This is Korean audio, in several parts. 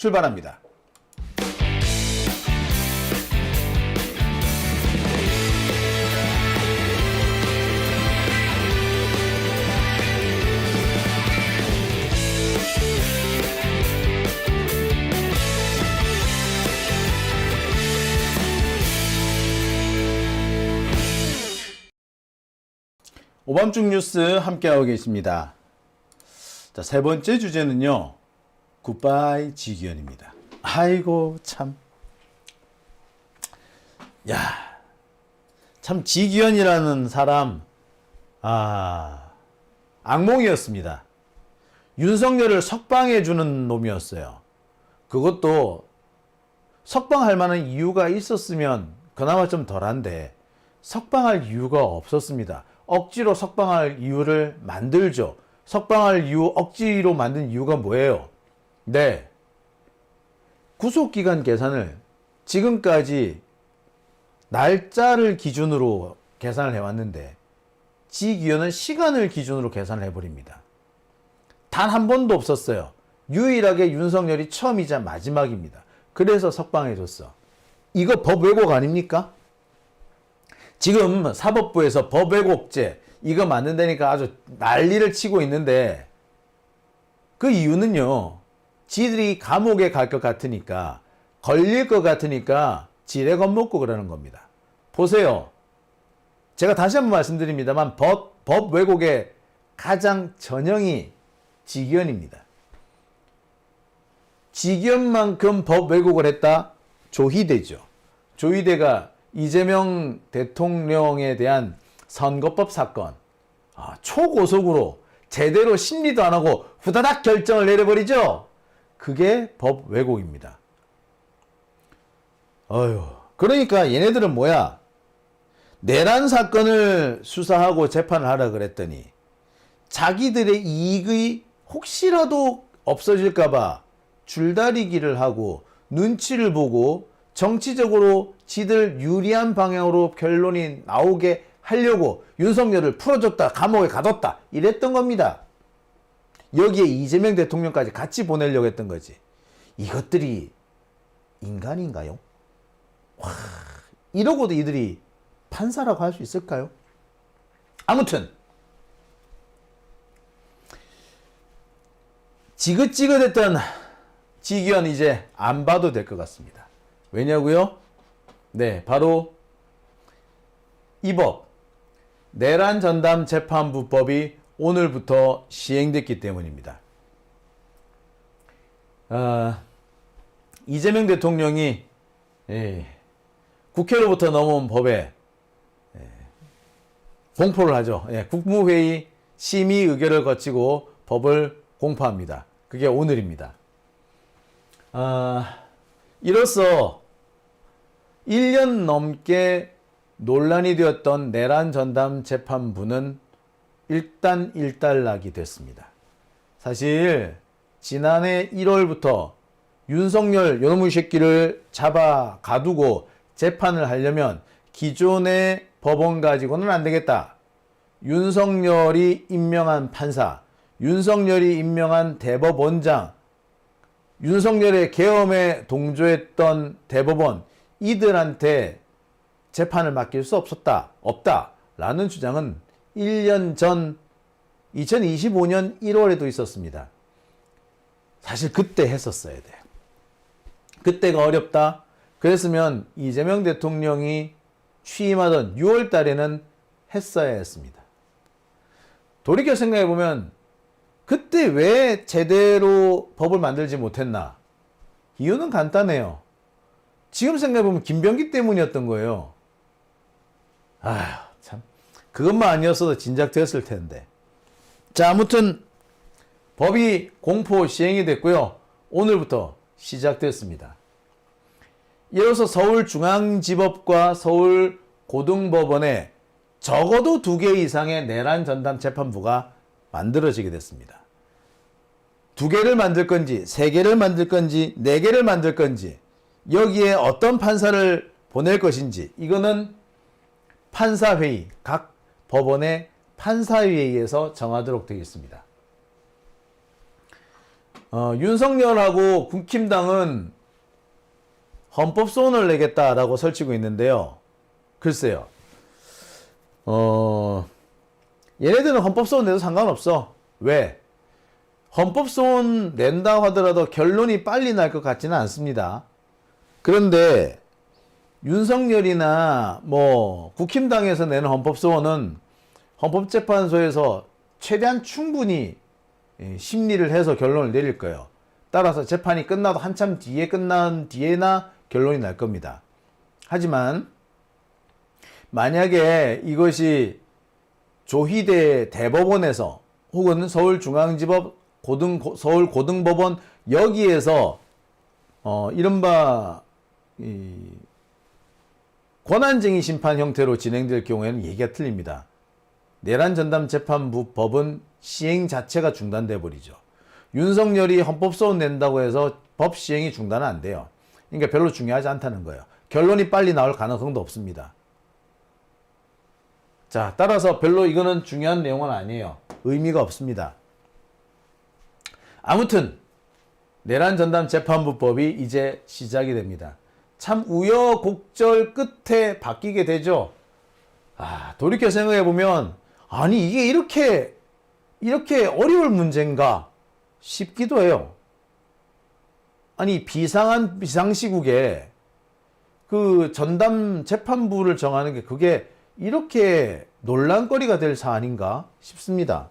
출발합니다. 오밤중 뉴스 함께하고 계십니다. 자, 세 번째 주제는요. 굿바이 지기현입니다. 아이고 참. 야, 참 지기현이라는 사람 악몽이었습니다. 윤석열을 석방해주는 놈이었어요. 그것도 석방할 만한 이유가 있었으면 그나마 좀 덜한데 석방할 이유가 없었습니다. 억지로 석방할 이유를 만들죠. 석방할 이유, 억지로 만든 이유가 뭐예요? 네. 구속기간 계산을 지금까지 날짜를 기준으로 계산을 해왔는데 지기현은 시간을 기준으로 계산을 해버립니다. 단 한 번도 없었어요. 유일하게 윤석열이 처음이자 마지막입니다. 그래서 석방해줬어. 이거 법 왜곡 아닙니까? 지금 사법부에서 법 왜곡죄 이거 만든다니까 아주 난리를 치고 있는데 그 이유는요. 지들이 감옥에 갈 것 같으니까 걸릴 것 같으니까 지레 겁먹고 그러는 겁니다. 보세요. 제가 다시 한번 말씀드립니다만 법 왜곡의 가장 전형이 지기현입니다. 지기현만큼 법 왜곡을 했다? 조희대죠. 조희대가 이재명 대통령에 대한 선거법 사건 초고속으로 제대로 심리도 안 하고 후다닥 결정을 내려버리죠. 그게 법 왜곡입니다. 그러니까 얘네들은 뭐야? 내란 사건을 수사하고 재판을 하라 그랬더니 자기들의 이익이 혹시라도 없어질까봐 줄다리기를 하고 눈치를 보고 정치적으로 지들 유리한 방향으로 결론이 나오게 하려고 윤석열을 풀어줬다, 감옥에 가뒀다 이랬던 겁니다. 여기에 이재명 대통령까지 같이 보내려고 했던 거지. 이것들이 인간인가요? 와, 이러고도 이들이 판사라고 할 수 있을까요? 아무튼 지긋지긋했던 지기현 이제 안 봐도 될 것 같습니다. 왜냐고요? 네, 바로 이 법, 내란 전담 재판부법이 오늘부터 시행됐기 때문입니다. 이재명 대통령이 국회로부터 넘어온 법에 공포를 하죠. 국무회의 심의 의결을 거치고 법을 공포합니다. 그게 오늘입니다. 이로써 1년 넘게 논란이 되었던 내란 전담 재판부는 일단 일단락이 됐습니다. 사실 지난해 1월부터 윤석열 요놈의 새끼를 잡아 가두고 재판을 하려면 기존의 법원 가지고는 안 되겠다. 윤석열이 임명한 판사, 윤석열이 임명한 대법원장, 윤석열의 계엄에 동조했던 대법원 이들한테 재판을 맡길 수 없다라는 주장은 1년 전 2025년 1월에도 있었습니다. 사실 그때 했었어야 돼. 그때가 어렵다. 그랬으면 이재명 대통령이 취임하던 6월 달에는 했어야 했습니다. 돌이켜 생각해보면 그때 왜 제대로 법을 만들지 못했나? 이유는 간단해요. 지금 생각해보면 김병기 때문이었던 거예요. 참. 그것만 아니었어도 진작 되었을 텐데. 자, 아무튼 법이 공포 시행이 됐고요. 오늘부터 시작됐습니다. 이로써 서울중앙지법과 서울고등법원에 적어도 2개 이상의 내란 전담 재판부가 만들어지게 됐습니다. 2개를 만들 건지, 3개를 만들 건지, 4개를 만들 건지, 여기에 어떤 판사를 보낼 것인지, 이거는 판사회의, 각 법원의 판사회의에서 정하도록 되어 있습니다. 윤석열하고 국힘당은 헌법소원을 내겠다라고 설치고 있는데요. 글쎄요. 얘네들은 헌법소원 내도 상관없어. 왜? 헌법소원 낸다 하더라도 결론이 빨리 날 것 같지는 않습니다. 그런데 윤석열이나 뭐 국힘당에서 내는 헌법소원은 헌법재판소에서 최대한 충분히 심리를 해서 결론을 내릴 거예요. 따라서 재판이 끝나도 한참 뒤에 끝난 뒤에나 결론이 날 겁니다. 하지만 만약에 이것이 조희대 대법원에서 혹은 서울중앙지법 서울고등법원 여기에서 이른바 권한쟁의 심판 형태로 진행될 경우에는 얘기가 틀립니다. 내란전담재판부 법은 시행 자체가 중단돼 버리죠. 윤석열이 헌법소원 낸다고 해서 법 시행이 중단은 안 돼요. 그러니까 별로 중요하지 않다는 거예요. 결론이 빨리 나올 가능성도 없습니다. 자, 따라서 별로 이거는 중요한 내용은 아니에요. 의미가 없습니다. 아무튼 내란전담재판부법이 이제 시작이 됩니다. 참 우여곡절 끝에 바뀌게 되죠. 돌이켜 생각해보면 아니 이게 이렇게 어려울 문제인가 싶기도 해요. 아니 비상시국에 그 전담 재판부를 정하는 게 그게 이렇게 논란거리가 될 사안인가 싶습니다.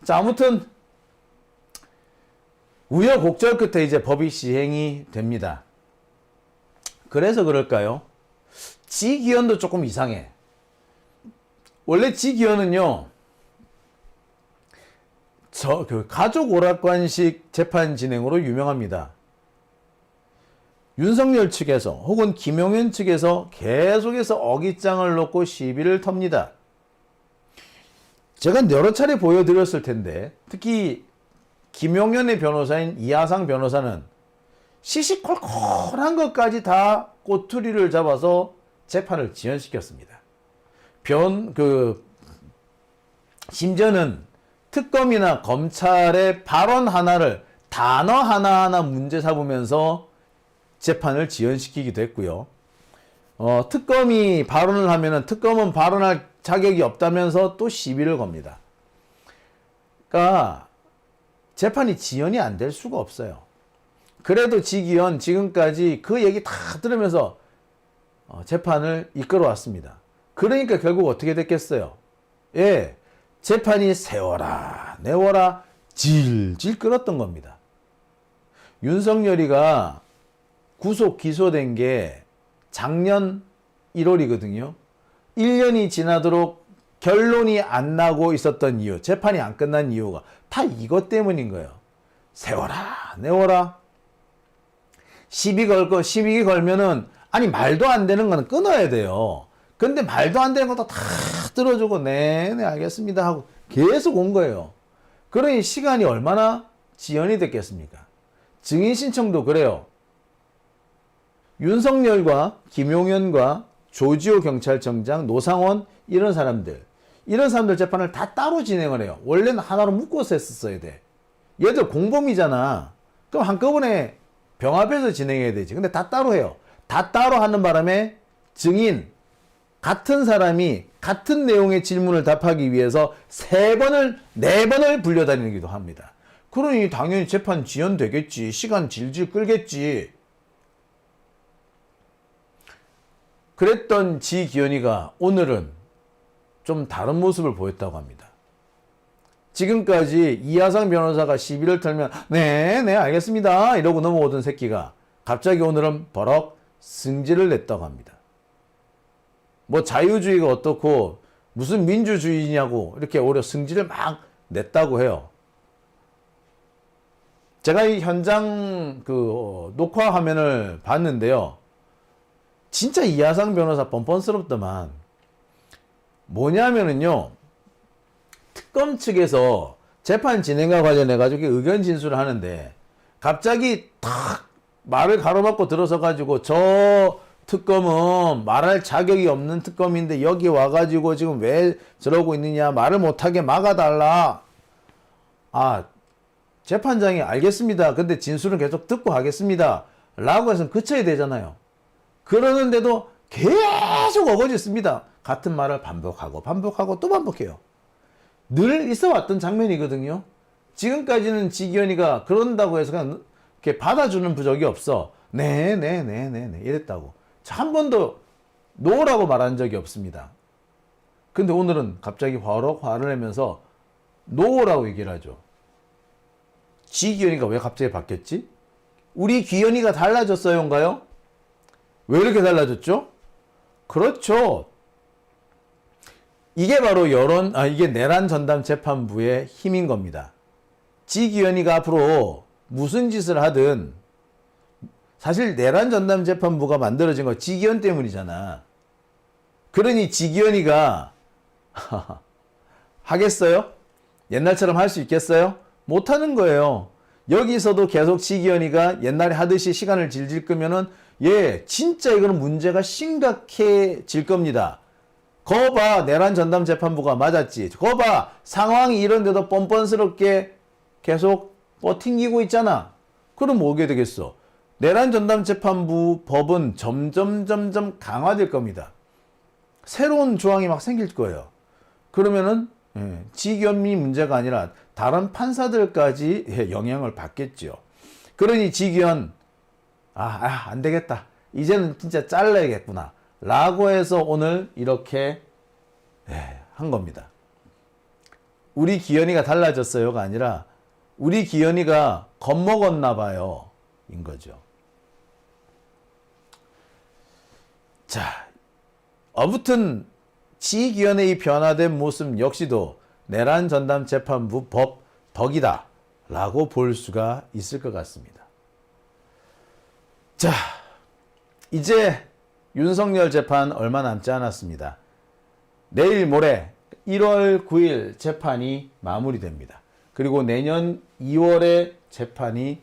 자, 아무튼 우여곡절 끝에 이제 법이 시행이 됩니다. 그래서 그럴까요? 지기현도 조금 이상해. 원래 지기현은요, 가족 오락관식 재판 진행으로 유명합니다. 윤석열 측에서 혹은 김용현 측에서 계속해서 어깃장을 놓고 시비를 텁니다. 제가 여러 차례 보여드렸을 텐데 특히 김용현의 변호사인 이하상 변호사는 시시콜콜한 것까지 다 꼬투리를 잡아서 재판을 지연시켰습니다. 심지어는 특검이나 검찰의 발언 하나를 단어 하나하나 문제 삼으면서 재판을 지연시키기도 했고요. 특검이 발언을 하면은 특검은 발언할 자격이 없다면서 또 시비를 겁니다. 그러니까 재판이 지연이 안 될 수가 없어요. 그래도 지기현 지금까지 그 얘기 다 들으면서 재판을 이끌어 왔습니다. 그러니까 결국 어떻게 됐겠어요? 예, 재판이 세워라 내워라 질질 끌었던 겁니다. 윤석열이가 구속 기소된 게 작년 1월이거든요. 1년이 지나도록 결론이 안 나고 있었던 이유, 재판이 안 끝난 이유가 다 이것 때문인 거예요. 세워라 내워라. 시비 걸면은 아니 말도 안 되는 건 끊어야 돼요. 근데 말도 안 되는 것도 다 들어주고 네 알겠습니다 하고 계속 온 거예요. 그러니 시간이 얼마나 지연이 됐겠습니까? 증인 신청도 그래요. 윤석열과 김용현과 조지호 경찰청장, 노상원 이런 사람들 재판을 다 따로 진행을 해요. 원래는 하나로 묶어서 했었어야 돼. 얘들 공범이잖아. 그럼 한꺼번에 병합해서 진행해야 되지. 근데 다 따로 해요. 다 따로 하는 바람에 증인 같은 사람이 같은 내용의 질문을 답하기 위해서 3번을 4번을 불려다니기도 합니다. 그러니 당연히 재판 지연되겠지. 시간 질질 끌겠지. 그랬던 지기현이가 오늘은 좀 다른 모습을 보였다고 합니다. 지금까지 이하상 변호사가 시비를 털면 네 알겠습니다 이러고 넘어오던 새끼가 갑자기 오늘은 버럭 승질을 냈다고 합니다. 뭐 자유주의가 어떻고 무슨 민주주의냐고 이렇게 오히려 승질을 막 냈다고 해요. 제가 이 현장 녹화 화면을 봤는데요. 진짜 이하상 변호사 뻔뻔스럽더만. 뭐냐면은요. 특검 측에서 재판 진행과 관련해 가지고 의견 진술을 하는데 갑자기 탁 말을 가로막고 들어서 가지고 저 특검은 말할 자격이 없는 특검인데 여기 와가지고 지금 왜 저러고 있느냐 말을 못하게 막아달라. 재판장이 알겠습니다. 근데 진술은 계속 듣고 하겠습니다. 라고 해서 그쳐야 되잖아요. 그러는데도 계속 어거짓습니다. 같은 말을 반복하고 또 반복해요. 늘 있어 왔던 장면이거든요. 지금까지는 지기현이가 그런다고 해서 그냥 이렇게 받아주는 적이 없어. 네 이랬다고. 한 번도 노라고 말한 적이 없습니다. 근데 오늘은 갑자기 화를 내면서 노라고 얘기를 하죠. 지기현이가 왜 갑자기 바뀌었지? 우리 기현이가 달라졌어요인가요? 왜 이렇게 달라졌죠? 그렇죠. 이게 바로 이게 내란 전담 재판부의 힘인 겁니다. 지기현이가 앞으로 무슨 짓을 하든 사실 내란 전담 재판부가 만들어진 거 지기현 때문이잖아. 그러니 지기현이가 하겠어요? 옛날처럼 할 수 있겠어요? 못하는 거예요. 여기서도 계속 지기현이가 옛날에 하듯이 시간을 질질 끄면은 진짜 이거는 문제가 심각해질 겁니다. 거봐 내란 전담 재판부가 맞았지. 거봐 상황이 이런데도 뻔뻔스럽게 계속 버팅기고 있잖아. 그럼 뭐게 되겠어? 내란 전담 재판부 법은 점점 강화될 겁니다. 새로운 조항이 막 생길 거예요. 그러면은 지기현이 문제가 아니라 다른 판사들까지 영향을 받겠죠. 그러니 지기현 안 되겠다. 이제는 진짜 잘라야겠구나. 라고 해서 오늘 이렇게 한 겁니다. 우리 기현이가 달라졌어요가 아니라 우리 기현이가 겁먹었나 봐요. 인 거죠. 자, 아무튼 지기현의 이 변화된 모습 역시도 내란 전담 재판부 법 덕이다 라고 볼 수가 있을 것 같습니다. 자, 이제 윤석열 재판 얼마 남지 않았습니다. 내일 모레 1월 9일 재판이 마무리됩니다. 그리고 내년 2월에 재판이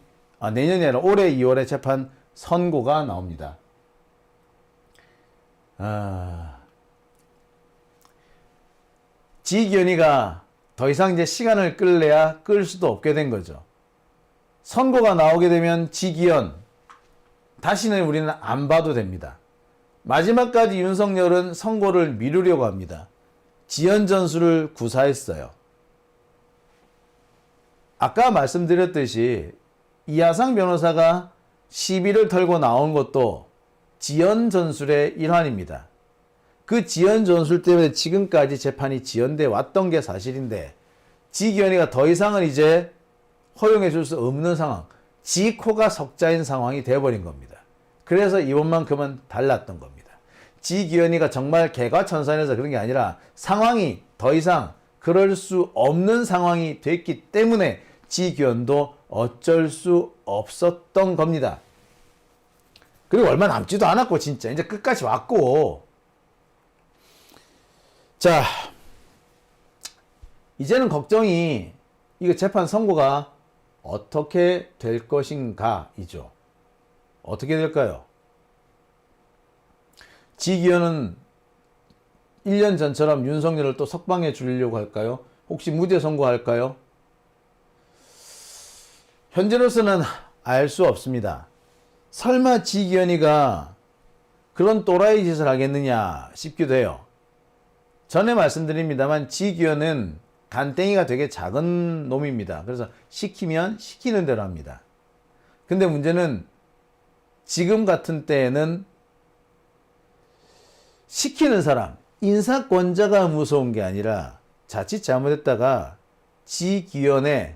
내년이 아니라 올해 2월에 재판 선고가 나옵니다. 지기현이가 더 이상 이제 시간을 끌래야 끌 수도 없게 된 거죠. 선고가 나오게 되면 지기현 다시는 우리는 안 봐도 됩니다. 마지막까지 윤석열은 선고를 미루려고 합니다. 지연 전수를 구사했어요. 아까 말씀드렸듯이 이하상 변호사가 시비를 털고 나온 것도 지연 전술의 일환입니다. 그 지연 전술 때문에 지금까지 재판이 지연돼 왔던 게 사실인데 지기현이가 더 이상은 이제 허용해 줄 수 없는 상황, 지 코가 석자인 상황이 돼버린 겁니다. 그래서 이번만큼은 달랐던 겁니다. 지기현이가 정말 개과천선해서 그런 게 아니라 상황이 더 이상 그럴 수 없는 상황이 됐기 때문에 지기현도 어쩔 수 없었던 겁니다. 그리고 얼마 남지도 않았고 진짜 이제 끝까지 왔고, 자 이제는 걱정이 이거 재판 선고가 어떻게 될 것인가이죠. 어떻게 될까요? 지기현은 1년 전처럼 윤석열을 또 석방해 주려고 할까요? 혹시 무죄 선고할까요? 현재로서는 알 수 없습니다. 설마 지기현이가 그런 또라이 짓을 하겠느냐 싶기도 해요. 전에 말씀드립니다만 지기현은 간땡이가 되게 작은 놈입니다. 그래서 시키면 시키는 대로 합니다. 근데 문제는 지금 같은 때에는 시키는 사람, 인사권자가 무서운 게 아니라 자칫 잘못했다가 지기현의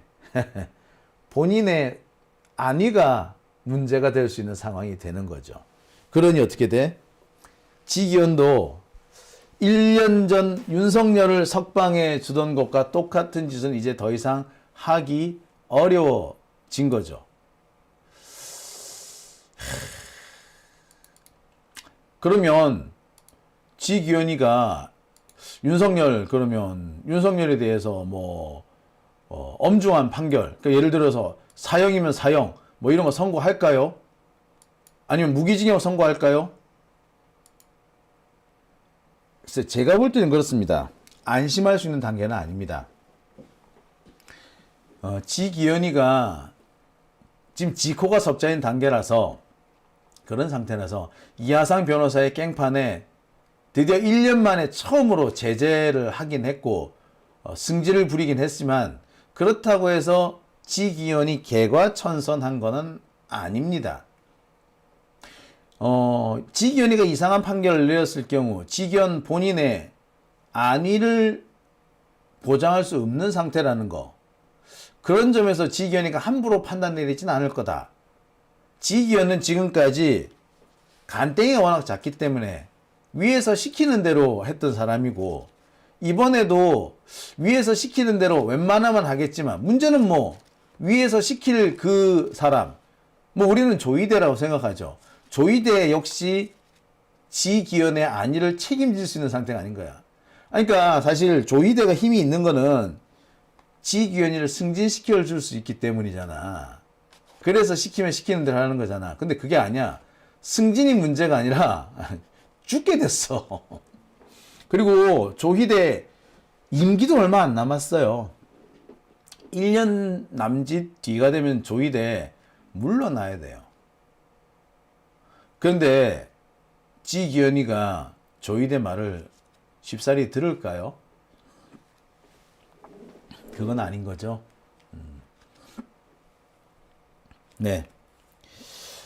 본인의 안위가 문제가 될 수 있는 상황이 되는 거죠. 그러니 어떻게 돼? 지기현도 1년 전 윤석열을 석방해 주던 것과 똑같은 짓은 이제 더 이상 하기 어려워진 거죠. 그러면 지기현이가 윤석열에 대해서 엄중한 판결, 그러니까 예를 들어서 사형이면 사형, 이런 거 선고할까요? 아니면 무기징역 선고할까요? 글쎄, 제가 볼 때는 그렇습니다. 안심할 수 있는 단계는 아닙니다. 지기현이가 지금 지코가 석자인 단계라서 그런 상태라서 이하상 변호사의 깽판에 드디어 1년 만에 처음으로 제재를 하긴 했고 승질을 부리긴 했지만 그렇다고 해서 지기현이 개과천선한 거는 아닙니다. 지기현이가 이상한 판결을 내렸을 경우 지기현 본인의 안위를 보장할 수 없는 상태라는 거, 그런 점에서 지기현이가 함부로 판단 내리진 않을 거다. 지기현은 지금까지 간땡이가 워낙 작기 때문에 위에서 시키는 대로 했던 사람이고, 이번에도 위에서 시키는 대로 웬만하면 하겠지만, 문제는 뭐 위에서 시킬 그 사람, 뭐 우리는 조이대라고 생각하죠. 조이대 역시 지기현의 안위를 책임질 수 있는 상태가 아닌 거야. 그러니까 사실 조이대가 힘이 있는 거는 지기현이를 승진시켜 줄 수 있기 때문이잖아. 그래서 시키면 시키는 대로 하는 거잖아. 근데 그게 아니야. 승진이 문제가 아니라 죽게 됐어. 그리고 조희대 임기도 얼마 안 남았어요. 1년 남짓 뒤가 되면 조희대 물러나야 돼요. 그런데 지기현이가 조희대 말을 쉽사리 들을까요? 그건 아닌 거죠. 네.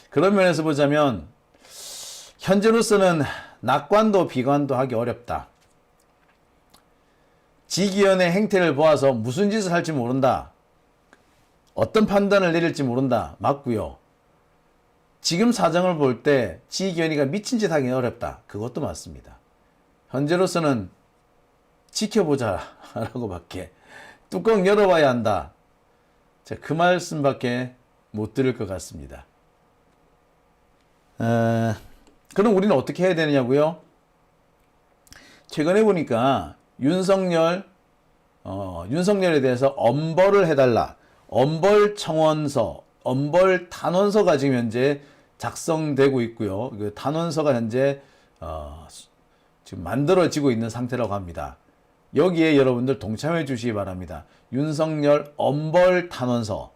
그런 면에서 보자면 현재로서는 낙관도 비관도 하기 어렵다. 지기현의 행태를 보아서 무슨 짓을 할지 모른다. 어떤 판단을 내릴지 모른다. 맞고요. 지금 사정을 볼 때 지기현이가 미친 짓 하기는 어렵다. 그것도 맞습니다. 현재로서는 지켜보자 라고 밖에, 뚜껑 열어봐야 한다. 그 말씀밖에 못 들을 것 같습니다. 그럼 우리는 어떻게 해야 되느냐고요? 최근에 보니까 윤석열에 대해서 엄벌을 해달라. 엄벌 청원서, 엄벌 단원서가 지금 현재 작성되고 있고요. 그 단원서가 현재 지금 만들어지고 있는 상태라고 합니다. 여기에 여러분들 동참해 주시기 바랍니다. 윤석열 엄벌 단원서.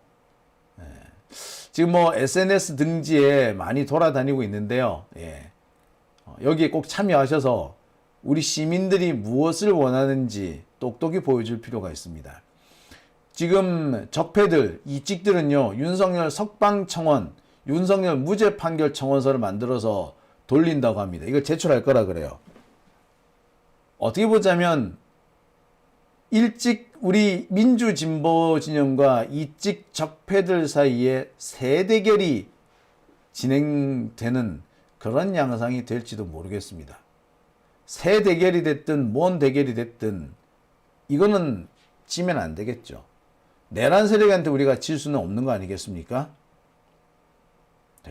지금 뭐 SNS 등지에 많이 돌아다니고 있는데요. 여기에 꼭 참여하셔서 우리 시민들이 무엇을 원하는지 똑똑히 보여줄 필요가 있습니다. 지금 적폐들, 이 찍들은요, 윤석열 석방청원, 윤석열 무죄 판결 청원서를 만들어서 돌린다고 합니다. 이걸 제출할 거라 그래요. 어떻게 보자면 일찍 우리 민주진보 진영과 이찍 적폐들 사이에 세대결이 진행되는 그런 양상이 될지도 모르겠습니다. 세대결이 됐든 뭔 대결이 됐든 이거는 지면 안 되겠죠. 내란 세력한테 우리가 질 수는 없는 거 아니겠습니까?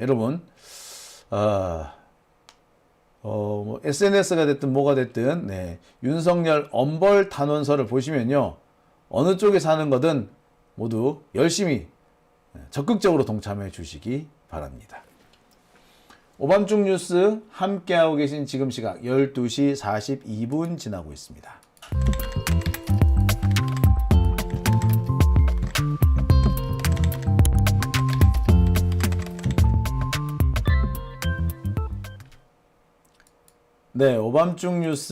여러분, 뭐 SNS가 됐든 뭐가 됐든, 네, 윤석열 엄벌 단원서를 보시면요, 어느 쪽에 사는 거든 모두 열심히 적극적으로 동참해 주시기 바랍니다. 오밤중 뉴스 함께하고 계신 지금 시각 12시 42분 지나고 있습니다. 네, 오밤중 뉴스